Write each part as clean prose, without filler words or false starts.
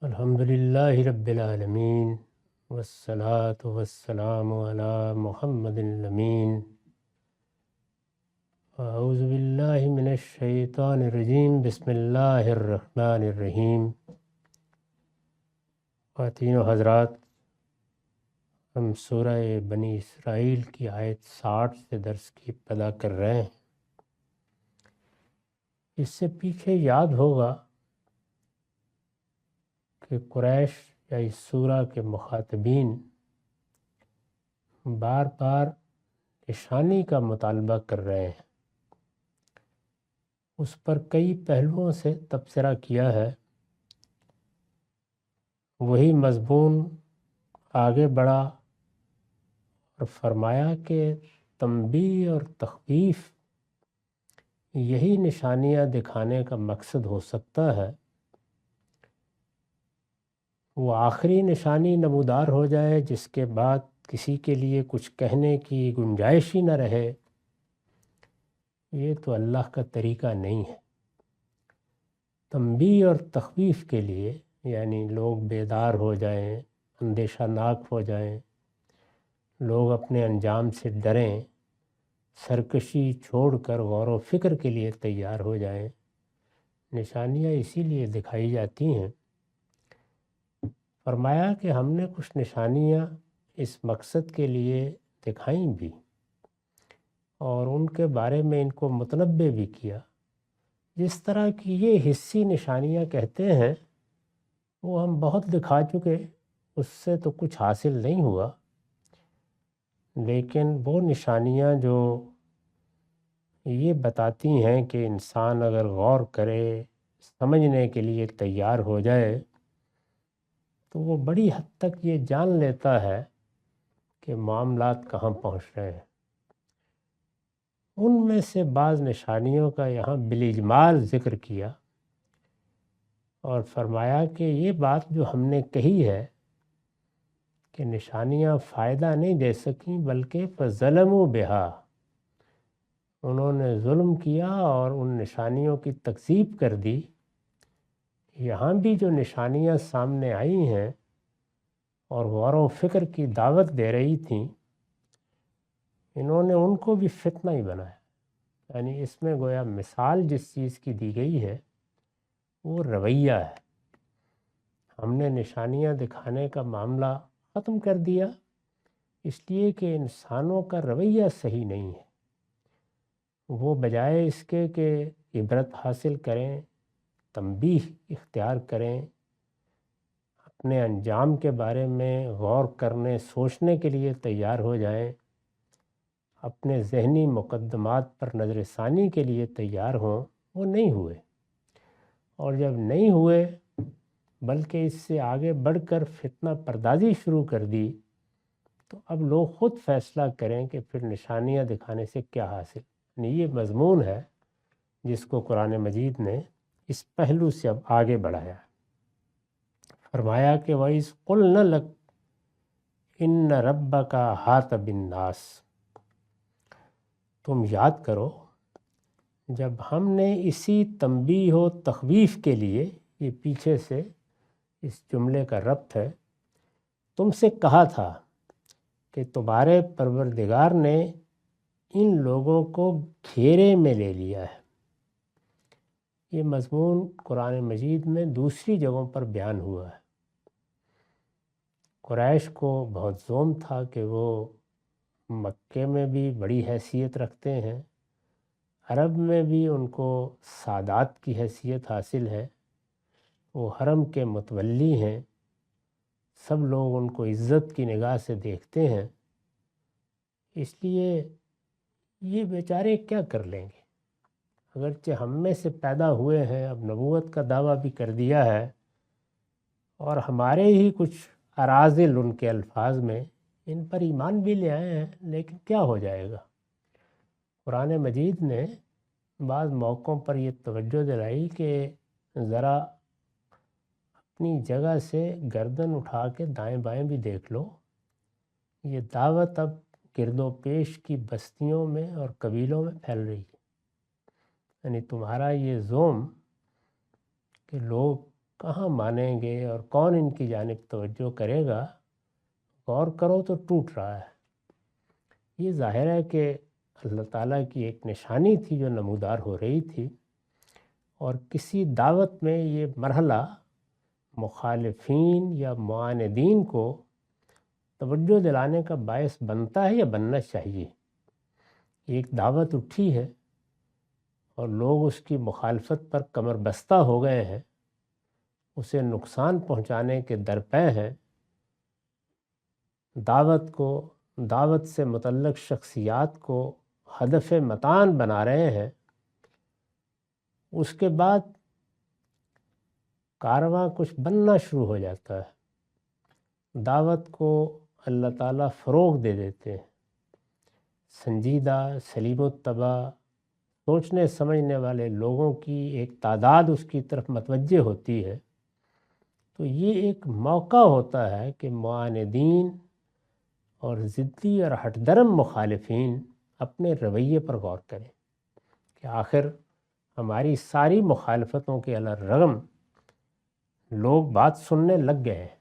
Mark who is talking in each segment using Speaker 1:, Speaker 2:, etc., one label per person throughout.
Speaker 1: الحمدللہ رب العالمین والصلاة والسلام علی محمد الامین اعوذ باللہ من الشیطان الرجیم بسم اللہ الرحمن الرحیم۔ خواتین و حضرات، ہم سورہ بنی اسرائیل کی آیت 60 سے درس کی ابتدا کر رہے ہیں۔ اس سے پیچھے یاد ہوگا کہ قریش یا اس سورہ کے مخاطبین بار بار نشانی کا مطالبہ کر رہے ہیں۔ اس پر کئی پہلوؤں سے تبصرہ کیا ہے۔ وہی مضمون آگے بڑھا اور فرمایا کہ تنبیہ اور تخویف یہی نشانیاں دکھانے کا مقصد ہو سکتا ہے۔ وہ آخری نشانی نمودار ہو جائے جس کے بعد کسی کے لیے کچھ کہنے کی گنجائش ہی نہ رہے، یہ تو اللہ کا طریقہ نہیں ہے۔ تنبیہ اور تخویف کے لیے یعنی لوگ بیدار ہو جائیں، اندیشہ ناک ہو جائیں، لوگ اپنے انجام سے ڈریں، سرکشی چھوڑ کر غور و فکر کے لیے تیار ہو جائیں۔ نشانیاں اسی لیے دکھائی جاتی ہیں۔ فرمایا کہ ہم نے کچھ نشانیاں اس مقصد کے لیے دکھائیں بھی اور ان کے بارے میں ان کو متنبہ بھی کیا۔ جس طرح کی یہ حصی نشانیاں کہتے ہیں وہ ہم بہت دکھا چکے، اس سے تو کچھ حاصل نہیں ہوا، لیکن وہ نشانیاں جو یہ بتاتی ہیں کہ انسان اگر غور کرے، سمجھنے کے لیے تیار ہو جائے تو وہ بڑی حد تک یہ جان لیتا ہے کہ معاملات کہاں پہنچ رہے ہیں۔ ان میں سے بعض نشانیوں کا یہاں بالاجمال ذکر کیا اور فرمایا کہ یہ بات جو ہم نے کہی ہے کہ نشانیاں فائدہ نہیں دے سکیں بلکہ فظلموا بہا، انہوں نے ظلم کیا اور ان نشانیوں کی تکذیب کر دی۔ یہاں بھی جو نشانیاں سامنے آئی ہیں اور غور و فکر کی دعوت دے رہی تھیں، انہوں نے ان کو بھی فتنہ ہی بنایا۔ یعنی اس میں گویا مثال جس چیز کی دی گئی ہے وہ رویہ ہے۔ ہم نے نشانیاں دکھانے کا معاملہ ختم کر دیا اس لیے کہ انسانوں کا رویہ صحیح نہیں ہے۔ وہ بجائے اس کے کہ عبرت حاصل کریں، تنبیہ اختیار کریں، اپنے انجام کے بارے میں غور کرنے سوچنے کے لیے تیار ہو جائیں، اپنے ذہنی مقدمات پر نظر ثانی کے لیے تیار ہوں، وہ نہیں ہوئے۔ اور جب نہیں ہوئے بلکہ اس سے آگے بڑھ کر فتنہ پردازی شروع کر دی تو اب لوگ خود فیصلہ کریں کہ پھر نشانیاں دکھانے سے کیا حاصل۔ یعنی یہ مضمون ہے جس کو قرآن مجید نے اس پہلو سے اب آگے بڑھایا۔ فرمایا کہ وَإِذْ قُلْنَا لَكَ إِنَّ رَبَّكَ أَحَاطَ بِالنَّاسِ، تم یاد کرو جب ہم نے اسی تنبیہ و تخویف کے لیے، یہ پیچھے سے اس جملے کا ربط ہے، تم سے کہا تھا کہ تمہارے پروردگار نے ان لوگوں کو گھیرے میں لے لیا ہے۔ یہ مضمون قرآن مجید میں دوسری جگہوں پر بیان ہوا ہے۔ قریش کو بہت ظلم تھا کہ وہ مکے میں بھی بڑی حیثیت رکھتے ہیں، عرب میں بھی ان کو سادات کی حیثیت حاصل ہے، وہ حرم کے متولی ہیں، سب لوگ ان کو عزت کی نگاہ سے دیکھتے ہیں، اس لیے یہ بیچارے کیا کر لیں گے۔ اگرچہ ہم میں سے پیدا ہوئے ہیں، اب نبوت کا دعویٰ بھی کر دیا ہے اور ہمارے ہی کچھ اراذل ان کے الفاظ میں ان پر ایمان بھی لے آئے ہیں، لیکن کیا ہو جائے گا۔ قرآن مجید نے بعض موقعوں پر یہ توجہ دلائی کہ ذرا اپنی جگہ سے گردن اٹھا کے دائیں بائیں بھی دیکھ لو، یہ دعوت اب گرد و پیش کی بستیوں میں اور قبیلوں میں پھیل رہی ہے۔ یعنی تمہارا یہ زوم کہ لوگ کہاں مانیں گے اور کون ان کی جانب توجہ کرے گا، غور کرو تو ٹوٹ رہا ہے۔ یہ ظاہر ہے کہ اللہ تعالیٰ کی ایک نشانی تھی جو نمودار ہو رہی تھی، اور کسی دعوت میں یہ مرحلہ مخالفین یا معاندین کو توجہ دلانے کا باعث بنتا ہے یا بننا چاہیے۔ ایک دعوت اٹھی ہے اور لوگ اس کی مخالفت پر کمر بستہ ہو گئے ہیں، اسے نقصان پہنچانے کے درپے ہیں، دعوت سے متعلق شخصیات کو ہدف متان بنا رہے ہیں۔ اس کے بعد کارواں کچھ بننا شروع ہو جاتا ہے، دعوت کو اللہ تعالیٰ فروغ دے دیتے ہیں، سنجیدہ سلیم الطبع سوچنے سمجھنے والے لوگوں کی ایک تعداد اس کی طرف متوجہ ہوتی ہے، تو یہ ایک موقع ہوتا ہے کہ معاندین اور ضدی اور ہٹ درم مخالفین اپنے رویے پر غور کریں کہ آخر ہماری ساری مخالفتوں کے علی الرغم لوگ بات سننے لگ گئے ہیں،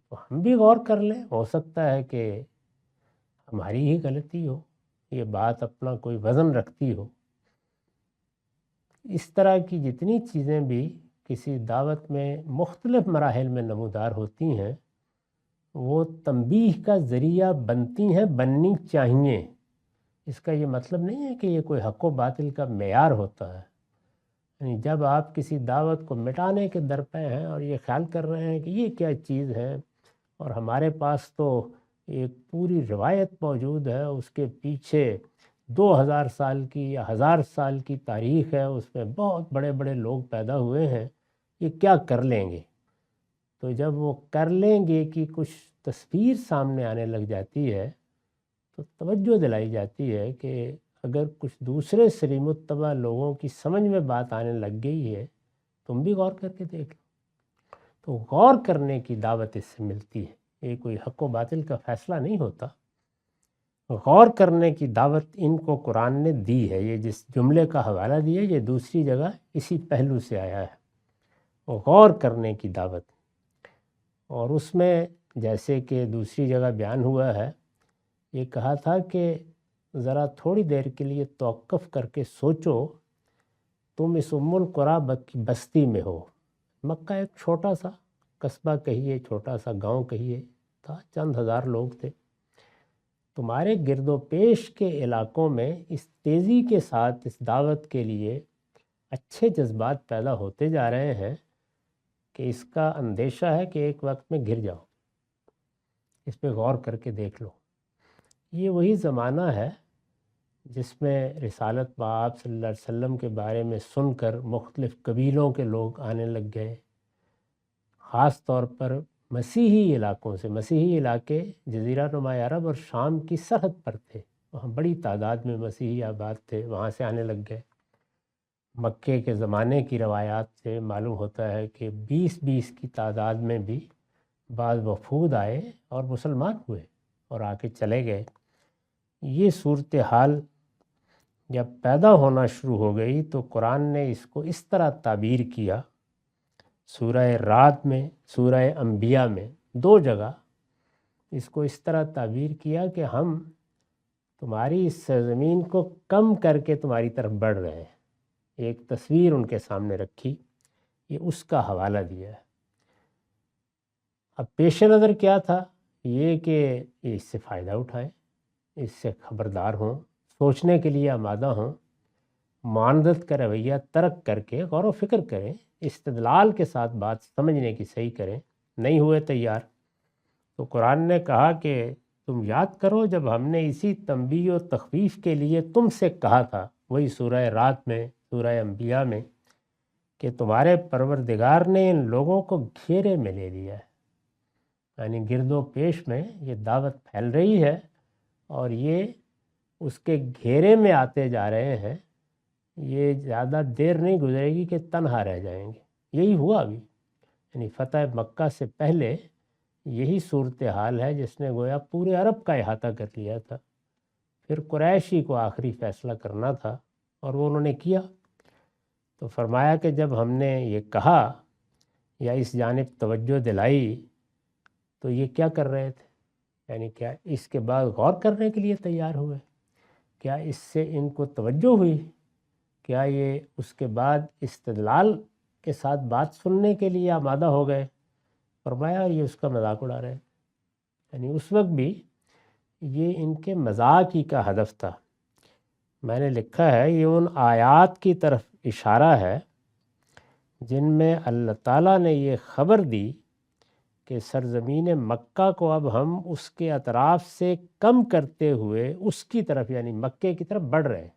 Speaker 1: تو ہم بھی غور کر لیں، ہو سکتا ہے کہ ہماری ہی غلطی ہو، یہ بات اپنا کوئی وزن رکھتی ہو۔ اس طرح کی جتنی چیزیں بھی کسی دعوت میں مختلف مراحل میں نمودار ہوتی ہیں، وہ تنبیہ کا ذریعہ بنتی ہیں، بننی چاہیے۔ اس کا یہ مطلب نہیں ہے کہ یہ کوئی حق و باطل کا معیار ہوتا ہے۔ یعنی جب آپ کسی دعوت کو مٹانے کے درپے ہیں اور یہ خیال کر رہے ہیں کہ یہ کیا چیز ہے، اور ہمارے پاس تو ایک پوری روایت موجود ہے، اس کے پیچھے 2000 سال کی یا 1000 سال کی تاریخ ہے، اس میں بہت بڑے بڑے لوگ پیدا ہوئے ہیں، یہ کیا کر لیں گے؟ تو جب وہ کر لیں گے کہ کچھ تصویر سامنے آنے لگ جاتی ہے تو توجہ دلائی جاتی ہے کہ اگر کچھ دوسرے سلیم الطبع لوگوں کی سمجھ میں بات آنے لگ گئی ہے، تم بھی غور کر کے دیکھ لو۔ تو غور کرنے کی دعوت اس سے ملتی ہے، یہ کوئی حق و باطل کا فیصلہ نہیں ہوتا۔ غور کرنے کی دعوت ان کو قرآن نے دی ہے۔ یہ جس جملے کا حوالہ دیا یہ دوسری جگہ اسی پہلو سے آیا ہے، غور کرنے کی دعوت۔ اور اس میں جیسے کہ دوسری جگہ بیان ہوا ہے، یہ کہا تھا کہ ذرا تھوڑی دیر کے لیے توقف کر کے سوچو، تم اس ام القریٰ کی بستی میں ہو۔ مکہ ایک چھوٹا سا قصبہ کہیے، چھوٹا سا گاؤں کہیے تھا، چند ہزار لوگ تھے۔ تمہارے گرد و پیش کے علاقوں میں اس تیزی کے ساتھ اس دعوت کے لیے اچھے جذبات پیدا ہوتے جا رہے ہیں کہ اس کا اندیشہ ہے کہ ایک وقت میں گر جاؤ۔ اس پہ غور کر کے دیکھ لو۔ یہ وہی زمانہ ہے جس میں رسالت بآب صلی اللہ علیہ وسلم کے بارے میں سن کر مختلف قبیلوں کے لوگ آنے لگ گئے، خاص طور پر مسیحی علاقوں سے۔ مسیحی علاقے جزیرہ نما عرب اور شام کی سرحد پر تھے، وہاں بڑی تعداد میں مسیحی آباد تھے، وہاں سے آنے لگ گئے۔ مکے کے زمانے کی روایات سے معلوم ہوتا ہے کہ 20 کی تعداد میں بھی بعض وفود آئے اور مسلمان ہوئے اور آ کے چلے گئے۔ یہ صورتحال جب پیدا ہونا شروع ہو گئی تو قرآن نے اس کو اس طرح تعبیر کیا، سورہ رعد میں، سورہ انبیاء میں، 2 جگہ اس کو اس طرح تعبیر کیا کہ ہم تمہاری اس سرزمین کو کم کر کے تمہاری طرف بڑھ رہے ہیں۔ ایک تصویر ان کے سامنے رکھی، یہ اس کا حوالہ دیا ہے۔ اب پیش نظر کیا تھا؟ یہ کہ اس سے فائدہ اٹھائیں، اس سے خبردار ہوں، سوچنے کے لیے آمادہ ہوں، معاندت کا رویہ ترک کر کے غور و فکر کریں، استدلال کے ساتھ بات سمجھنے کی صحیح کریں۔ نہیں ہوئے تیار تو قرآن نے کہا کہ تم یاد کرو جب ہم نے اسی تنبیہ و تخویف کے لیے تم سے کہا تھا، وہی سورہ رعد میں، سورہ انبیاء میں، کہ تمہارے پروردگار نے ان لوگوں کو گھیرے میں لے لیا ہے۔ یعنی گرد و پیش میں یہ دعوت پھیل رہی ہے اور یہ اس کے گھیرے میں آتے جا رہے ہیں، یہ زیادہ دیر نہیں گزرے گی کہ تنہا رہ جائیں گے۔ یہی ہوا بھی، یعنی فتح مکہ سے پہلے یہی صورتحال ہے جس نے گویا پورے عرب کا احاطہ کر لیا تھا۔ پھر قریشی کو آخری فیصلہ کرنا تھا اور وہ انہوں نے کیا۔ تو فرمایا کہ جب ہم نے یہ کہا یا اس جانب توجہ دلائی تو یہ کیا کر رہے تھے، یعنی کیا اس کے بعد غور کرنے کے لیے تیار ہوئے، کیا اس سے ان کو توجہ ہوئی، کیا یہ اس کے بعد استدلال کے ساتھ بات سننے کے لیے آمادہ ہو گئے؟ فرمایا یہ اس کا مذاق اڑا رہے، یعنی اس وقت بھی یہ ان کے مذاق ہی کا ہدف تھا۔ میں نے لکھا ہے یہ ان آیات کی طرف اشارہ ہے جن میں اللہ تعالیٰ نے یہ خبر دی کہ سرزمین مکہ کو اب ہم اس کے اطراف سے کم کرتے ہوئے اس کی طرف یعنی مکے کی طرف بڑھ رہے ہیں۔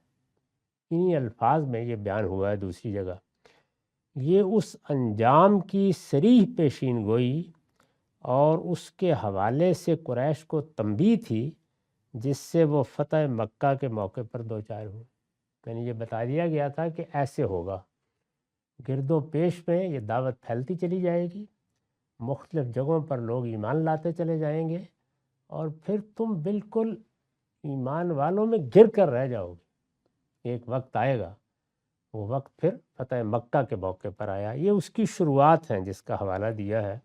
Speaker 1: انہی الفاظ میں یہ بیان ہوا ہے دوسری جگہ۔ یہ اس انجام کی صریح پیشین گوئی اور اس کے حوالے سے قریش کو تنبیہ تھی جس سے وہ فتح مکہ کے موقع پر دوچار ہوئے، یعنی یہ بتا دیا گیا تھا کہ ایسے ہوگا، گرد و پیش میں یہ دعوت پھیلتی چلی جائے گی، مختلف جگہوں پر لوگ ایمان لاتے چلے جائیں گے اور پھر تم بالکل ایمان والوں میں گر کر رہ جاؤ گے۔ ایک وقت آئے گا، وہ وقت پھر فتح مکہ کے موقع پر آیا۔ یہ اس کی شروعات ہیں جس کا حوالہ دیا ہے۔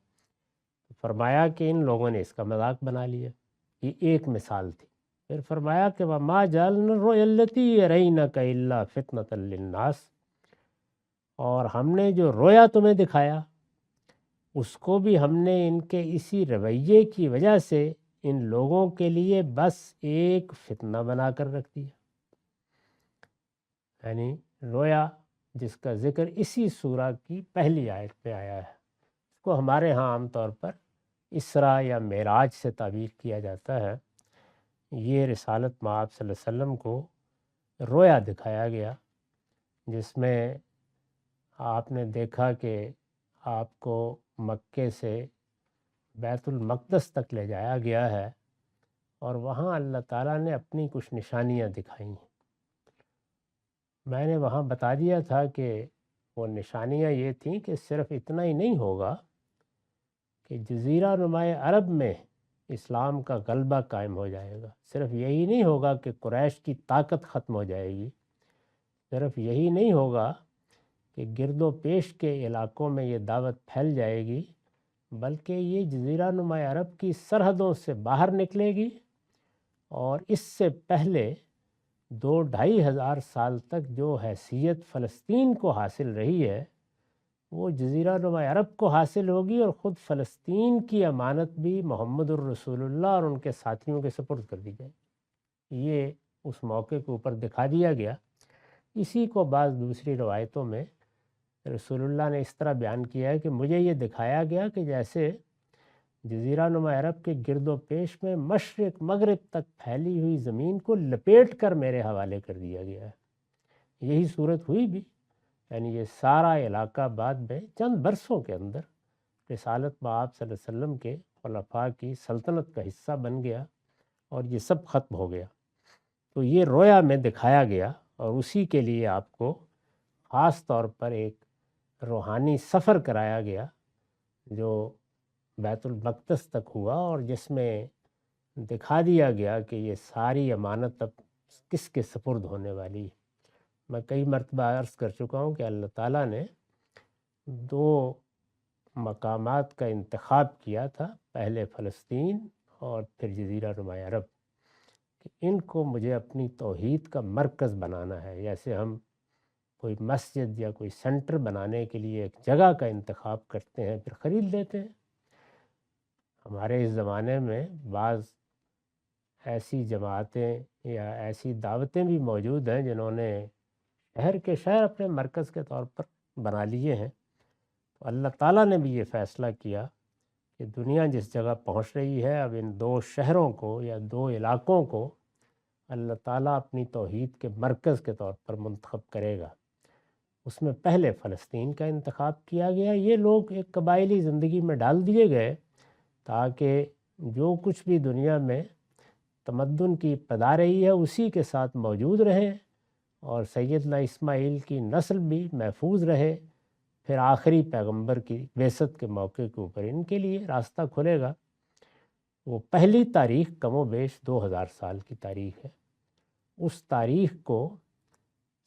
Speaker 1: فرمایا کہ ان لوگوں نے اس کا مذاق بنا لیا، یہ ایک مثال تھی۔ پھر فرمایا کہ وَمَا جَعَلْنَا الرُّؤْيَا الَّتِي أَرَيْنَاكَ إِلَّا فِتْنَةً لِلنَّاسِ، اور ہم نے جو رویا تمہیں دکھایا اس کو بھی ہم نے ان کے اسی رویے کی وجہ سے ان لوگوں کے لیے بس ایک فتنہ بنا کر رکھ دیا۔ یعنی رویا جس کا ذکر اسی سورہ کی پہلی آیت میں آیا ہے، اس کو ہمارے ہاں عام طور پر اسراء یا معراج سے تعبیر کیا جاتا ہے۔ یہ رسالت مآب صلی اللہ علیہ وسلم کو رویا دکھایا گیا جس میں آپ نے دیکھا کہ آپ کو مکے سے بیت المقدس تک لے جایا گیا ہے اور وہاں اللہ تعالیٰ نے اپنی کچھ نشانیاں دکھائی ہیں۔ میں نے وہاں بتا دیا تھا کہ وہ نشانیاں یہ تھیں کہ صرف اتنا ہی نہیں ہوگا کہ جزیرہ نمائے عرب میں اسلام کا غلبہ قائم ہو جائے گا، صرف یہی نہیں ہوگا کہ قریش کی طاقت ختم ہو جائے گی، صرف یہی نہیں ہوگا کہ گرد و پیش کے علاقوں میں یہ دعوت پھیل جائے گی، بلکہ یہ جزیرہ نمائے عرب کی سرحدوں سے باہر نکلے گی اور اس سے پہلے 2-2.5 ہزار سال تک جو حیثیت فلسطین کو حاصل رہی ہے وہ جزیرہ نمائے عرب کو حاصل ہوگی، اور خود فلسطین کی امانت بھی محمد الرسول اللہ اور ان کے ساتھیوں کے سپرد کر دی جائے۔ یہ اس موقع کے اوپر دکھا دیا گیا۔ اسی کو بعض دوسری روایتوں میں رسول اللہ نے اس طرح بیان کیا ہے کہ مجھے یہ دکھایا گیا کہ جیسے جزیرہ نما عرب کے گرد و پیش میں مشرق مغرب تک پھیلی ہوئی زمین کو لپیٹ کر میرے حوالے کر دیا گیا ہے۔ یہی صورت ہوئی بھی، یعنی یہ سارا علاقہ بعد میں چند برسوں کے اندر رسالت مآب صلی اللہ علیہ وسلم کے خلفاء کی سلطنت کا حصہ بن گیا اور یہ سب ختم ہو گیا۔ تو یہ رویا میں دکھایا گیا اور اسی کے لیے آپ کو خاص طور پر ایک روحانی سفر کرایا گیا جو بیت المقدس تک ہوا، اور جس میں دکھا دیا گیا کہ یہ ساری امانت اب کس کے سپرد ہونے والی ہے۔ میں کئی مرتبہ عرض کر چکا ہوں کہ اللہ تعالیٰ نے 2 مقامات کا انتخاب کیا تھا، پہلے فلسطین اور پھر جزیرہ نما عرب، کہ ان کو مجھے اپنی توحید کا مرکز بنانا ہے۔ جیسے ہم کوئی مسجد یا کوئی سینٹر بنانے کے لیے ایک جگہ کا انتخاب کرتے ہیں، پھر خرید لیتے ہیں۔ ہمارے اس زمانے میں بعض ایسی جماعتیں یا ایسی دعوتیں بھی موجود ہیں جنہوں نے شہر کے شہر اپنے مرکز کے طور پر بنا لیے ہیں۔ تو اللہ تعالیٰ نے بھی یہ فیصلہ کیا کہ دنیا جس جگہ پہنچ رہی ہے اب ان 2 شہروں کو یا 2 علاقوں کو اللہ تعالیٰ اپنی توحید کے مرکز کے طور پر منتخب کرے گا۔ اس میں پہلے فلسطین کا انتخاب کیا گیا۔ یہ لوگ ایک قبائلی زندگی میں ڈال دیے گئے تاکہ جو کچھ بھی دنیا میں تمدن کی ابتدا رہی ہے اسی کے ساتھ موجود رہیں اور سیدنا اسماعیل کی نسل بھی محفوظ رہے۔ پھر آخری پیغمبر کی بعثت کے موقع کے اوپر ان کے لیے راستہ کھلے گا۔ وہ پہلی تاریخ کم و بیش 2000 سال کی تاریخ ہے۔ اس تاریخ کو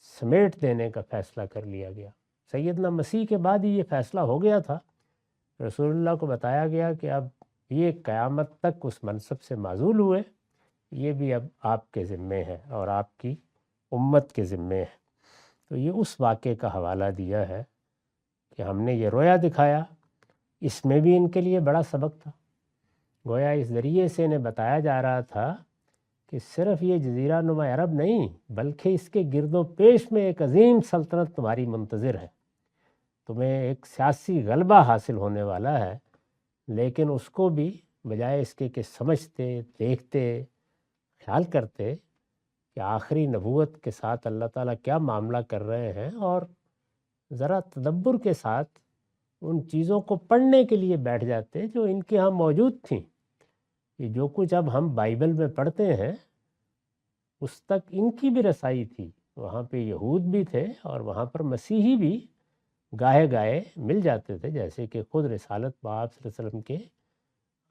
Speaker 1: سمیٹ دینے کا فیصلہ کر لیا گیا۔ سیدنا مسیح کے بعد ہی یہ فیصلہ ہو گیا تھا۔ رسول اللہ کو بتایا گیا کہ اب یہ قیامت تک اس منصب سے معزول ہوئے، یہ بھی اب آپ کے ذمے ہے اور آپ کی امت کے ذمے ہے۔ تو یہ اس واقعے کا حوالہ دیا ہے کہ ہم نے یہ رویا دکھایا، اس میں بھی ان کے لیے بڑا سبق تھا۔ گویا اس ذریعے سے انہیں بتایا جا رہا تھا کہ صرف یہ جزیرہ نما عرب نہیں بلکہ اس کے گرد و پیش میں ایک عظیم سلطنت تمہاری منتظر ہے، تمہیں ایک سیاسی غلبہ حاصل ہونے والا ہے، لیکن اس کو بھی بجائے اس کے کہ سمجھتے، دیکھتے، خیال کرتے کہ آخری نبوت کے ساتھ اللہ تعالیٰ کیا معاملہ کر رہے ہیں، اور ذرا تدبر کے ساتھ ان چیزوں کو پڑھنے کے لیے بیٹھ جاتے جو ان کے ہاں موجود تھیں۔ یہ جو کچھ اب ہم بائبل میں پڑھتے ہیں اس تک ان کی بھی رسائی تھی، وہاں پہ یہود بھی تھے اور وہاں پر مسیحی بھی گاہے گاہے مل جاتے تھے، جیسے کہ خود رسالت پاک صلی اللہ علیہ وسلم کے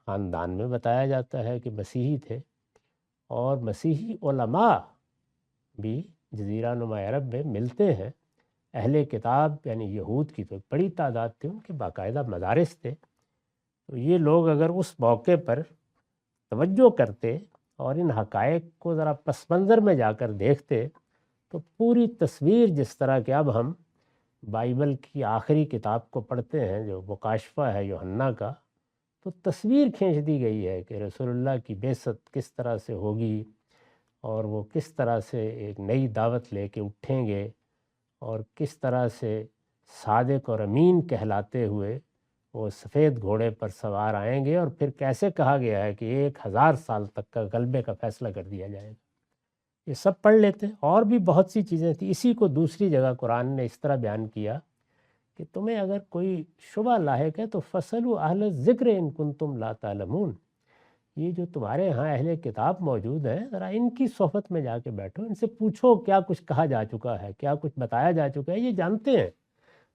Speaker 1: خاندان میں بتایا جاتا ہے کہ مسیحی تھے، اور مسیحی علماء بھی جزیرہ نما عرب میں ملتے ہیں۔ اہل کتاب یعنی یہود کی تو ایک بڑی تعداد تھی، ان کے باقاعدہ مدارس تھے۔ تو یہ لوگ اگر اس موقع پر توجہ کرتے اور ان حقائق کو ذرا پس منظر میں جا کر دیکھتے تو پوری تصویر، جس طرح کہ اب ہم بائبل کی آخری کتاب کو پڑھتے ہیں جو مکاشفہ ہے یوحنا کا، تو تصویر کھینچ دی گئی ہے کہ رسول اللہ کی بعثت کس طرح سے ہوگی، اور وہ کس طرح سے ایک نئی دعوت لے کے اٹھیں گے، اور کس طرح سے صادق اور امین کہلاتے ہوئے وہ سفید گھوڑے پر سوار آئیں گے، اور پھر کیسے کہا گیا ہے کہ 1000 سال تک کا غلبے کا فیصلہ کر دیا جائے گا۔ یہ سب پڑھ لیتے، اور بھی بہت سی چیزیں تھیں۔ اسی کو دوسری جگہ قرآن نے اس طرح بیان کیا کہ تمہیں اگر کوئی شبہ لاحق ہے تو فَاسْأَلُوا أَهْلَ الذِّكْرِ إِن كُنتُمْ لَا تَعْلَمُونَ، یہ جو تمہارے ہاں اہل کتاب موجود ہیں، ذرا ان کی صحبت میں جا کے بیٹھو، ان سے پوچھو کیا کچھ کہا جا چکا ہے، کیا کچھ بتایا جا چکا ہے، یہ جانتے ہیں۔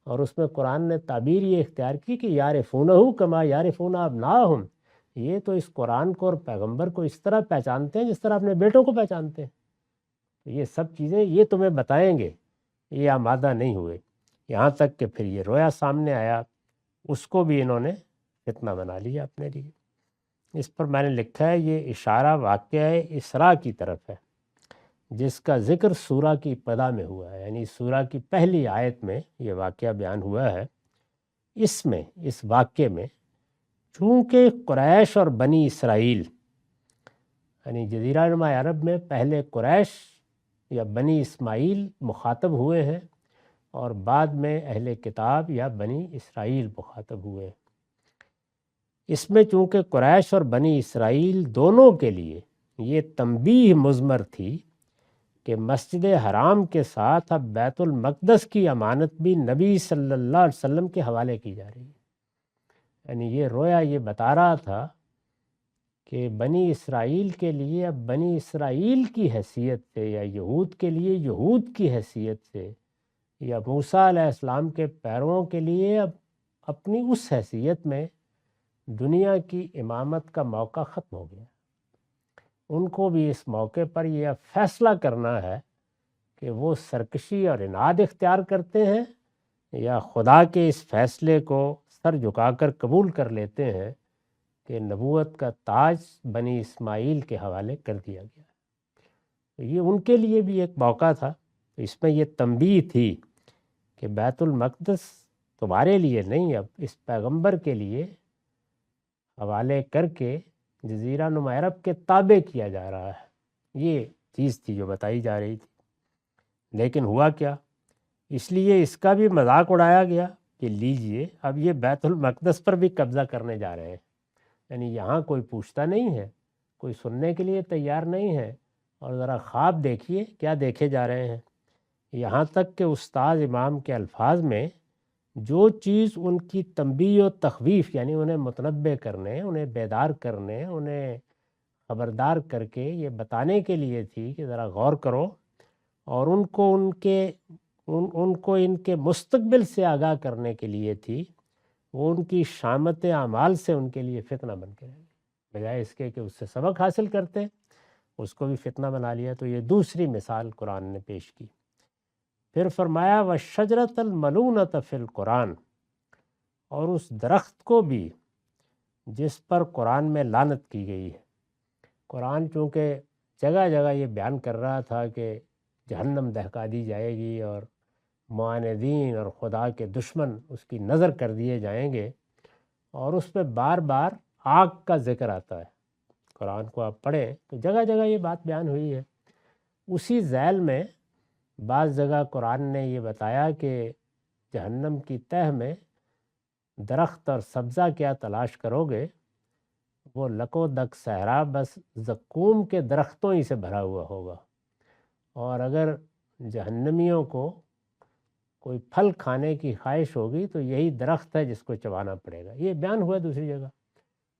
Speaker 1: اور اس میں قرآن نے تعبیر یہ اختیار کی کہ یعرفونہ کما یعرفون ابناءہم، یہ تو اس قرآن کو اور پیغمبر کو اس طرح پہچانتے ہیں جس طرح اپنے بیٹوں کو پہچانتے ہیں۔ تو یہ سب چیزیں یہ تمہیں بتائیں گے، یہ آمادہ نہیں ہوئے، یہاں تک کہ پھر یہ رویا سامنے آیا، اس کو بھی انہوں نے فتنہ بنا لیا اپنے لیے۔ اس پر میں نے لکھا ہے یہ اشارہ واقعہ اسراء کی طرف ہے، جس کا ذکر سورہ کی ابتدا میں ہوا ہے، یعنی سورہ کی پہلی آیت میں یہ واقعہ بیان ہوا ہے۔ اس واقعے میں چونکہ قریش اور بنی اسرائیل، یعنی جزیرہ نما عرب میں پہلے قریش یا بنی اسماعیل مخاطب ہوئے ہیں، اور بعد میں اہل کتاب یا بنی اسرائیل مخاطب ہوئے ہیں۔ اس میں چونکہ قریش اور بنی اسرائیل دونوں کے لیے یہ تنبیہ مضمر تھی کہ مسجد حرام کے ساتھ اب بیت المقدس کی امانت بھی نبی صلی اللہ علیہ وسلم کے حوالے کی جا رہی ہے۔ یعنی یہ رویا یہ بتا رہا تھا کہ بنی اسرائیل کے لیے اب بنی اسرائیل کی حیثیت سے، یا یہود کے لیے یہود کی حیثیت سے، یا موسیٰ علیہ السلام کے پیرووں کے لیے اب اپنی اس حیثیت میں دنیا کی امامت کا موقع ختم ہو گیا۔ ان کو بھی اس موقع پر یہ فیصلہ کرنا ہے کہ وہ سرکشی اور اناد اختیار کرتے ہیں یا خدا کے اس فیصلے کو سر جھکا کر قبول کر لیتے ہیں کہ نبوت کا تاج بنی اسماعیل کے حوالے کر دیا گیا۔ تو یہ ان کے لیے بھی ایک موقع تھا۔ تو اس میں یہ تنبیہ تھی کہ بیت المقدس تمہارے لیے نہیں، اب اس پیغمبر کے لیے حوالے کر کے جزیرہ نما عرب کے تابع کیا جا رہا ہے۔ یہ چیز تھی جو بتائی جا رہی تھی۔ لیکن ہوا کیا؟ اس لیے اس کا بھی مذاق اڑایا گیا کہ لیجئے اب یہ بیت المقدس پر بھی قبضہ کرنے جا رہے ہیں، یعنی یہاں کوئی پوچھتا نہیں ہے، کوئی سننے کے لیے تیار نہیں ہے، اور ذرا خواب دیکھیے کیا دیکھے جا رہے ہیں۔ یہاں تک کہ استاد امام کے الفاظ میں جو چیز ان کی تنبیہ و تخویف، یعنی انہیں متنبہ کرنے، انہیں بیدار کرنے، انہیں خبردار کر کے یہ بتانے کے لیے تھی کہ ذرا غور کرو، اور ان کو ان کے مستقبل سے آگاہ کرنے کے لیے تھی، وہ ان کی شامت اعمال سے ان کے لیے فتنہ بن کے رہ گئی، بجائے اس کے کہ اس سے سبق حاصل کرتے، اس کو بھی فتنہ بنا لیا۔ تو یہ دوسری مثال قرآن نے پیش کی۔ پھر فرمایا وَالشَّجْرَةَ الْمَلْعُونَةَ فِي الْقُرْآن، اور اس درخت کو بھی جس پر قرآن میں لعنت کی گئی ہے۔ قرآن چونکہ جگہ جگہ یہ بیان کر رہا تھا کہ جہنم دہکا دی جائے گی اور معاندین اور خدا کے دشمن اس کی نظر کر دیے جائیں گے، اور اس پہ بار بار آگ کا ذکر آتا ہے۔ قرآن کو آپ پڑھیں تو جگہ جگہ یہ بات بیان ہوئی ہے۔ اسی ذیل میں بعض جگہ قرآن نے یہ بتایا کہ جہنم کی تہہ میں درخت اور سبزہ کیا تلاش کرو گے، وہ لکو دک صحرا بس زقوم کے درختوں ہی سے بھرا ہوا ہوگا، اور اگر جہنمیوں کو کوئی پھل کھانے کی خواہش ہوگی تو یہی درخت ہے جس کو چبانا پڑے گا۔ یہ بیان ہوا دوسری جگہ،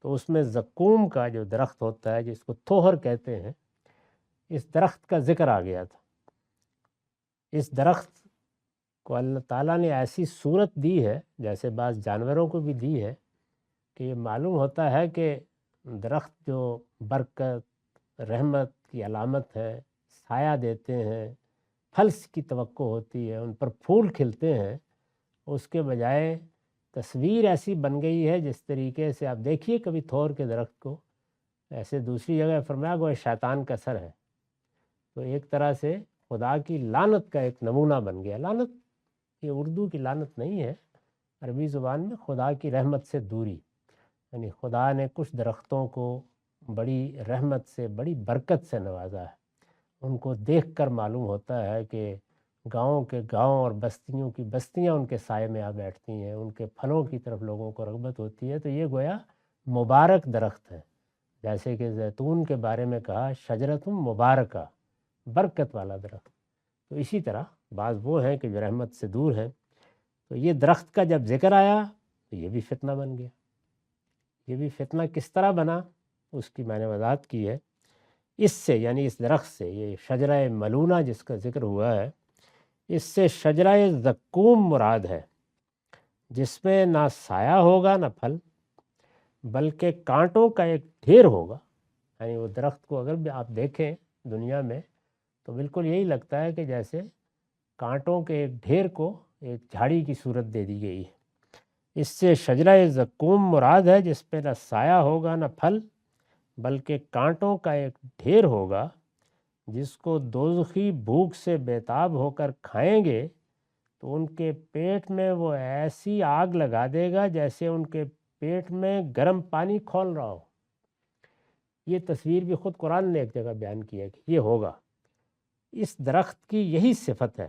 Speaker 1: تو اس میں زقوم کا جو درخت ہوتا ہے جس کو تھوہر کہتے ہیں، اس درخت کا ذکر آ گیا تھا۔ اس درخت کو اللہ تعالیٰ نے ایسی صورت دی ہے، جیسے بعض جانوروں کو بھی دی ہے، کہ یہ معلوم ہوتا ہے کہ درخت جو برکت رحمت کی علامت ہے، سایہ دیتے ہیں، پھل کی توقع ہوتی ہے، ان پر پھول کھلتے ہیں، اس کے بجائے تصویر ایسی بن گئی ہے جس طریقے سے آپ دیکھیے کبھی تھور کے درخت کو، ایسے دوسری جگہ فرمایا گویا شیطان کا سر ہے، تو ایک طرح سے خدا کی لعنت کا ایک نمونہ بن گیا۔ لعنت یہ اردو کی لعنت نہیں ہے، عربی زبان میں خدا کی رحمت سے دوری، یعنی خدا نے کچھ درختوں کو بڑی رحمت سے بڑی برکت سے نوازا ہے، ان کو دیکھ کر معلوم ہوتا ہے کہ گاؤں کے گاؤں اور بستیوں کی بستیاں ان کے سائے میں آ بیٹھتی ہیں، ان کے پھلوں کی طرف لوگوں کو رغبت ہوتی ہے، تو یہ گویا مبارک درخت ہے، جیسے کہ زیتون کے بارے میں کہا شجرۃ مبارکہ، برکت والا درخت۔ تو اسی طرح بعض وہ ہیں کہ جو رحمت سے دور ہیں، تو یہ درخت کا جب ذکر آیا تو یہ بھی فتنہ بن گیا۔ یہ بھی فتنہ کس طرح بنا اس کی میں نے وضاحت کی ہے۔ اس سے یعنی اس درخت سے، یہ شجرہ ملونہ جس کا ذکر ہوا ہے، اس سے شجرہ زقوم مراد ہے، جس میں نہ سایہ ہوگا نہ پھل، بلکہ کانٹوں کا ایک ڈھیر ہوگا۔ یعنی وہ درخت کو اگر بھی آپ دیکھیں دنیا میں تو بالکل یہی لگتا ہے کہ جیسے کانٹوں کے ایک ڈھیر کو ایک جھاڑی کی صورت دے دی گئی ہے۔ اس سے شجرہ زقوم مراد ہے جس پہ نہ سایہ ہوگا نہ پھل، بلکہ کانٹوں کا ایک ڈھیر ہوگا، جس کو دوزخی بھوک سے بیتاب ہو کر کھائیں گے تو ان کے پیٹ میں وہ ایسی آگ لگا دے گا جیسے ان کے پیٹ میں گرم پانی کھول رہا ہو۔ یہ تصویر بھی خود قرآن نے ایک جگہ بیان کی ہے کہ یہ ہوگا۔ اس درخت کی یہی صفت ہے،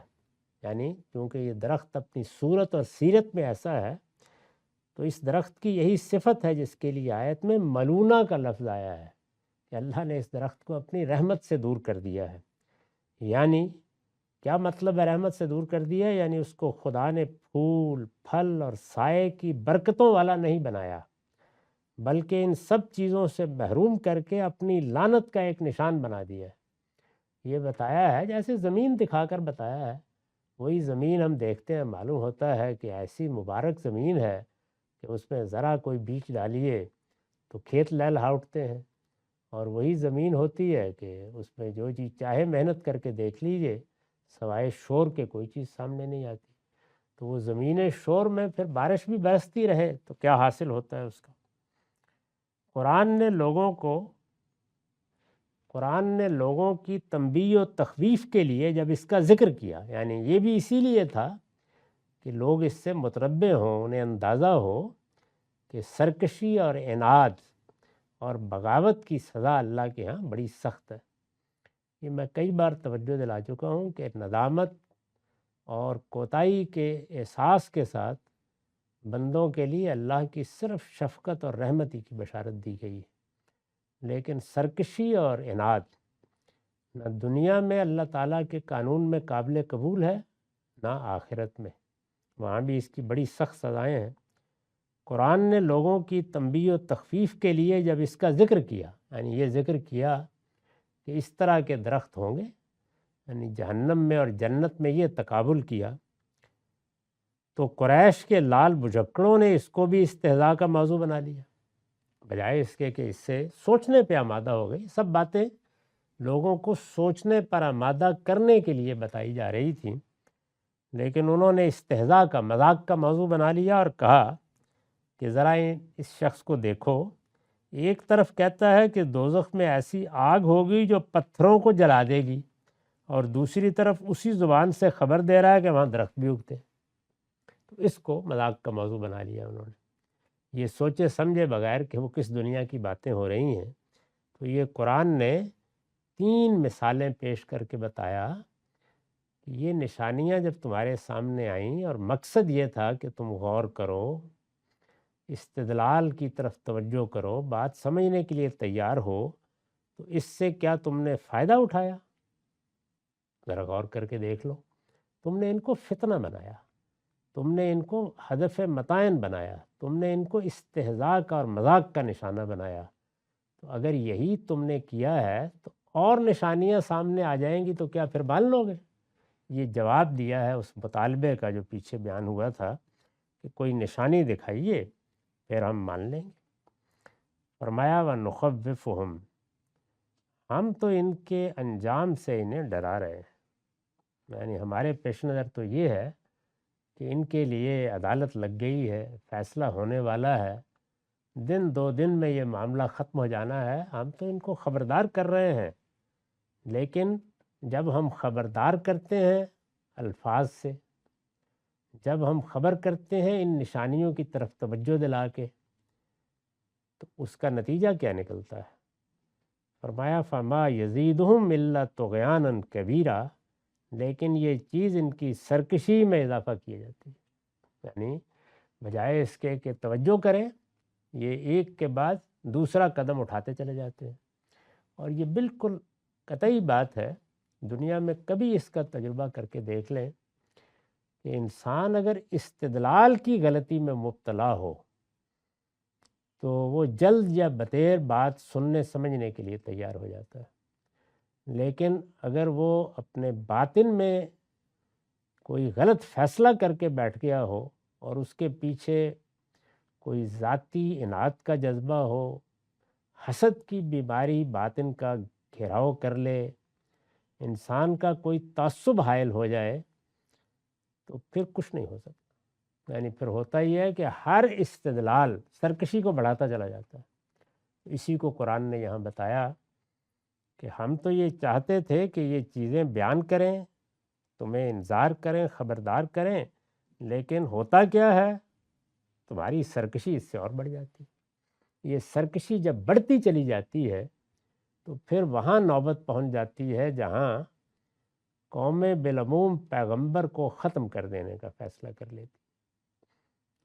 Speaker 1: یعنی کیونکہ یہ درخت اپنی صورت اور سیرت میں ایسا ہے، تو اس درخت کی یہی صفت ہے جس کے لیے آیت میں ملونہ کا لفظ آیا ہے کہ اللہ نے اس درخت کو اپنی رحمت سے دور کر دیا ہے۔ یعنی کیا مطلب ہے رحمت سے دور کر دیا ہے؟ یعنی اس کو خدا نے پھول پھل اور سائے کی برکتوں والا نہیں بنایا، بلکہ ان سب چیزوں سے محروم کر کے اپنی لعنت کا ایک نشان بنا دیا ہے۔ یہ بتایا ہے جیسے زمین دکھا کر بتایا ہے، وہی زمین ہم دیکھتے ہیں، معلوم ہوتا ہے کہ ایسی مبارک زمین ہے کہ اس میں ذرا کوئی بیج ڈالیے تو کھیت لہلہا اٹھتے ہیں، اور وہی زمین ہوتی ہے کہ اس میں جو چیز چاہے محنت کر کے دیکھ لیجئے، سوائے شور کے کوئی چیز سامنے نہیں آتی۔ تو وہ زمین شور میں پھر بارش بھی برستی رہے تو کیا حاصل ہوتا ہے اس کا۔ قرآن نے لوگوں کی تنبیہ و تخویف کے لیے جب اس کا ذکر کیا، یعنی یہ بھی اسی لیے تھا کہ لوگ اس سے متربع ہوں، انہیں اندازہ ہو کہ سرکشی اور عناد اور بغاوت کی سزا اللہ کے ہاں بڑی سخت ہے۔ یہ میں کئی بار توجہ دلا چکا ہوں کہ ندامت اور کوتاہی کے احساس کے ساتھ بندوں کے لیے اللہ کی صرف شفقت اور رحمتی کی بشارت دی گئی ہے، لیکن سرکشی اور عناد نہ دنیا میں اللہ تعالیٰ کے قانون میں قابل قبول ہے، نہ آخرت میں، وہاں بھی اس کی بڑی سخت سزائیں ہیں۔ قرآن نے لوگوں کی تنبیہ و تخفیف کے لیے جب اس کا ذکر کیا، یعنی یہ ذکر کیا کہ اس طرح کے درخت ہوں گے، یعنی جہنم میں اور جنت میں یہ تقابل کیا، تو قریش کے لال بجھکڑوں نے اس کو بھی استہزاء کا موضوع بنا لیا، بجائے اس کے کہ اس سے سوچنے پہ آمادہ ہو گئی۔ سب باتیں لوگوں کو سوچنے پر آمادہ کرنے کے لیے بتائی جا رہی تھیں، لیکن انہوں نے استہزاء کا مذاق کا موضوع بنا لیا اور کہا کہ ذرا اس شخص کو دیکھو، ایک طرف کہتا ہے کہ دوزخ میں ایسی آگ ہوگی جو پتھروں کو جلا دے گی، اور دوسری طرف اسی زبان سے خبر دے رہا ہے کہ وہاں درخت بھی اگتے۔ تو اس کو مذاق کا موضوع بنا لیا انہوں نے، یہ سوچے سمجھے بغیر کہ وہ کس دنیا کی باتیں ہو رہی ہیں۔ تو یہ قرآن نے 3 مثالیں پیش کر کے بتایا کہ یہ نشانیاں جب تمہارے سامنے آئیں اور مقصد یہ تھا کہ تم غور کرو، استدلال کی طرف توجہ کرو، بات سمجھنے کے لیے تیار ہو، تو اس سے کیا تم نے فائدہ اٹھایا؟ ذرا غور کر کے دیکھ لو، تم نے ان کو فتنہ بنایا، تم نے ان کو ہدف متعین بنایا، تم نے ان کو استہزاء کا اور مذاق کا نشانہ بنایا۔ تو اگر یہی تم نے کیا ہے تو اور نشانیاں سامنے آ جائیں گی تو کیا پھر مان لو گے؟ یہ جواب دیا ہے اس مطالبے کا جو پیچھے بیان ہوا تھا کہ کوئی نشانی دکھائیے پھر ہم مان لیں گے۔ فرمایا وَنُخَوِّفُهُمْ، ہم تو ان کے انجام سے انہیں ڈرا رہے ہیں، یعنی ہمارے پیش نظر تو یہ ہے کہ ان کے لیے عدالت لگ گئی ہے، فیصلہ ہونے والا ہے، 2 دن میں یہ معاملہ ختم ہو جانا ہے، ہم تو ان کو خبردار کر رہے ہیں۔ لیکن جب ہم خبردار کرتے ہیں الفاظ سے، جب ہم خبر کرتے ہیں ان نشانیوں کی طرف توجہ دلا کے، تو اس کا نتیجہ کیا نکلتا ہے؟ فرمایا فما یزیدہم الا طغیانا کبیرا، لیکن یہ چیز ان کی سرکشی میں اضافہ کیے جاتی ہے، یعنی بجائے اس کے کہ توجہ کریں، یہ ایک کے بعد دوسرا قدم اٹھاتے چلے جاتے ہیں۔ اور یہ بالکل قطعی بات ہے، دنیا میں کبھی اس کا تجربہ کر کے دیکھ لیں کہ انسان اگر استدلال کی غلطی میں مبتلا ہو تو وہ جلد یا بتیر بات سننے سمجھنے کے لیے تیار ہو جاتا ہے، لیکن اگر وہ اپنے باطن میں کوئی غلط فیصلہ کر کے بیٹھ گیا ہو اور اس کے پیچھے کوئی ذاتی اناد کا جذبہ ہو، حسد کی بیماری باطن کا گھیراؤ کر لے، انسان کا کوئی تعصب حائل ہو جائے، تو پھر کچھ نہیں ہو سکتا۔ یعنی پھر ہوتا ہی ہے کہ ہر استدلال سرکشی کو بڑھاتا چلا جاتا ہے۔ اسی کو قرآن نے یہاں بتایا کہ ہم تو یہ چاہتے تھے کہ یہ چیزیں بیان کریں، تمہیں انذار کریں، خبردار کریں، لیکن ہوتا کیا ہے؟ تمہاری سرکشی اس سے اور بڑھ جاتی ہے۔ یہ سرکشی جب بڑھتی چلی جاتی ہے تو پھر وہاں نوبت پہنچ جاتی ہے جہاں قوم بالعموم پیغمبر کو ختم کر دینے کا فیصلہ کر لیتی،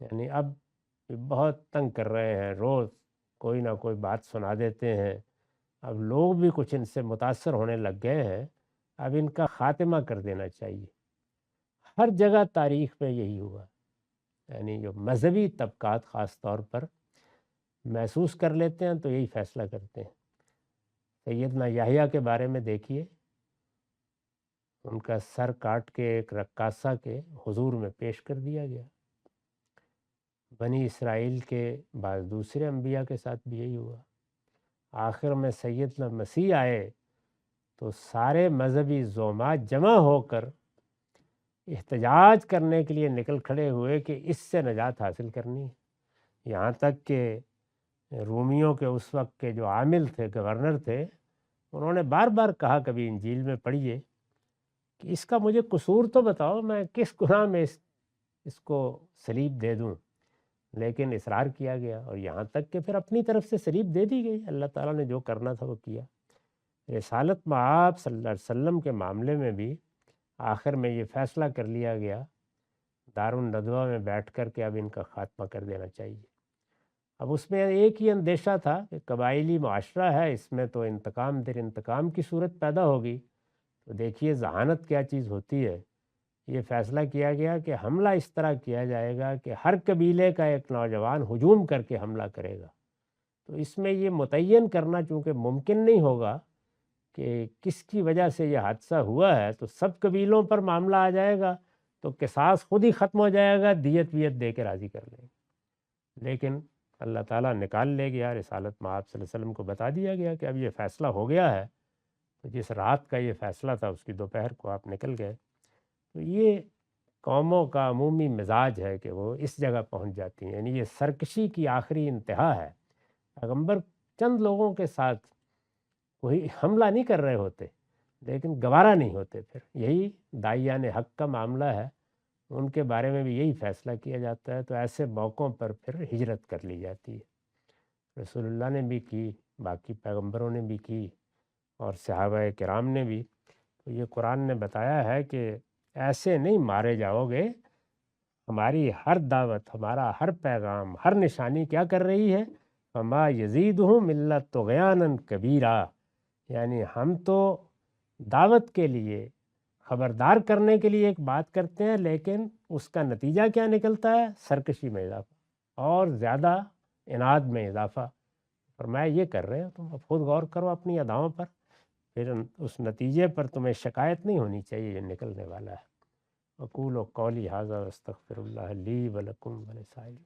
Speaker 1: یعنی اب بہت تنگ کر رہے ہیں، روز کوئی نہ کوئی بات سنا دیتے ہیں، اب لوگ بھی کچھ ان سے متاثر ہونے لگ گئے ہیں، اب ان کا خاتمہ کر دینا چاہیے۔ ہر جگہ تاریخ میں یہی ہوا، یعنی جو مذہبی طبقات خاص طور پر محسوس کر لیتے ہیں تو یہی فیصلہ کرتے ہیں۔ سیدنا یحییٰ کے بارے میں دیکھیے، ان کا سر کاٹ کے ایک رقاصہ کے حضور میں پیش کر دیا گیا۔ بنی اسرائیل کے بعض دوسرے انبیاء کے ساتھ بھی یہی ہوا۔ آخر میں سیدنا مسیح آئے تو سارے مذہبی زعماء جمع ہو کر احتجاج کرنے کے لیے نکل کھڑے ہوئے کہ اس سے نجات حاصل کرنی ہے۔ یہاں تک کہ رومیوں کے اس وقت کے جو عامل تھے، گورنر تھے، انہوں نے بار بار کہا، کبھی انجیل میں پڑھیے، کہ اس کا مجھے قصور تو بتاؤ، میں کس گناہ میں اس کو صلیب دے دوں، لیکن اصرار کیا گیا، اور یہاں تک کہ پھر اپنی طرف سے صلیب دے دی گئی۔ اللہ تعالیٰ نے جو کرنا تھا وہ کیا۔ رسالت مآب صلی اللہ علیہ وسلم کے معاملے میں بھی آخر میں یہ فیصلہ کر لیا گیا دارالندوہ میں بیٹھ کر کے اب ان کا خاتمہ کر دینا چاہیے۔ اب اس میں ایک ہی اندیشہ تھا کہ قبائلی معاشرہ ہے، اس میں تو انتقام در انتقام کی صورت پیدا ہوگی۔ تو دیکھیے ذہانت کیا چیز ہوتی ہے۔ یہ فیصلہ کیا گیا کہ حملہ اس طرح کیا جائے گا کہ ہر قبیلے کا ایک نوجوان ہجوم کر کے حملہ کرے گا۔ تو اس میں یہ متعین کرنا چونکہ ممکن نہیں ہوگا کہ کس کی وجہ سے یہ حادثہ ہوا ہے، تو سب قبیلوں پر معاملہ آ جائے گا تو قصاص خود ہی ختم ہو جائے گا، دیت ویت دے کے راضی کر لیں گے۔ لیکن اللہ تعالیٰ نکال لے گیا، رسالت مآب صلی اللہ علیہ وسلم کو بتا دیا گیا کہ اب یہ فیصلہ ہو گیا ہے، تو جس رات کا یہ فیصلہ تھا اس کی دوپہر کو آپ نکل گئے۔ تو یہ قوموں کا عمومی مزاج ہے کہ وہ اس جگہ پہنچ جاتی ہیں، یعنی یہ سرکشی کی آخری انتہا ہے۔ پیغمبر چند لوگوں کے ساتھ کوئی حملہ نہیں کر رہے ہوتے، لیکن گوارا نہیں ہوتے، پھر یہی داعیان حق کا معاملہ ہے، ان کے بارے میں بھی یہی فیصلہ کیا جاتا ہے، تو ایسے موقعوں پر پھر ہجرت کر لی جاتی ہے۔ رسول اللہ نے بھی کی، باقی پیغمبروں نے بھی کی، اور صحابہ کرام نے بھی۔ تو یہ قرآن نے بتایا ہے کہ ایسے نہیں مارے جاؤ گے، ہماری ہر دعوت، ہمارا ہر پیغام، ہر نشانی کیا کر رہی ہے؟ فما یزیدہم الا طغیانا کبیرا، یعنی ہم تو دعوت کے لیے، خبردار کرنے کے لیے ایک بات کرتے ہیں، لیکن اس کا نتیجہ کیا نکلتا ہے؟ سرکشی میں اضافہ اور زیادہ عناد میں اضافہ۔ فرمایا یہ کر رہے ہو تم، اب خود غور کرو اپنی اداؤں پر، پھر اس نتیجے پر تمہیں شکایت نہیں ہونی چاہیے جو نکلنے والا ہے۔ اقول قولی ھذا واستغفر اللہ لی ولکم ولسائر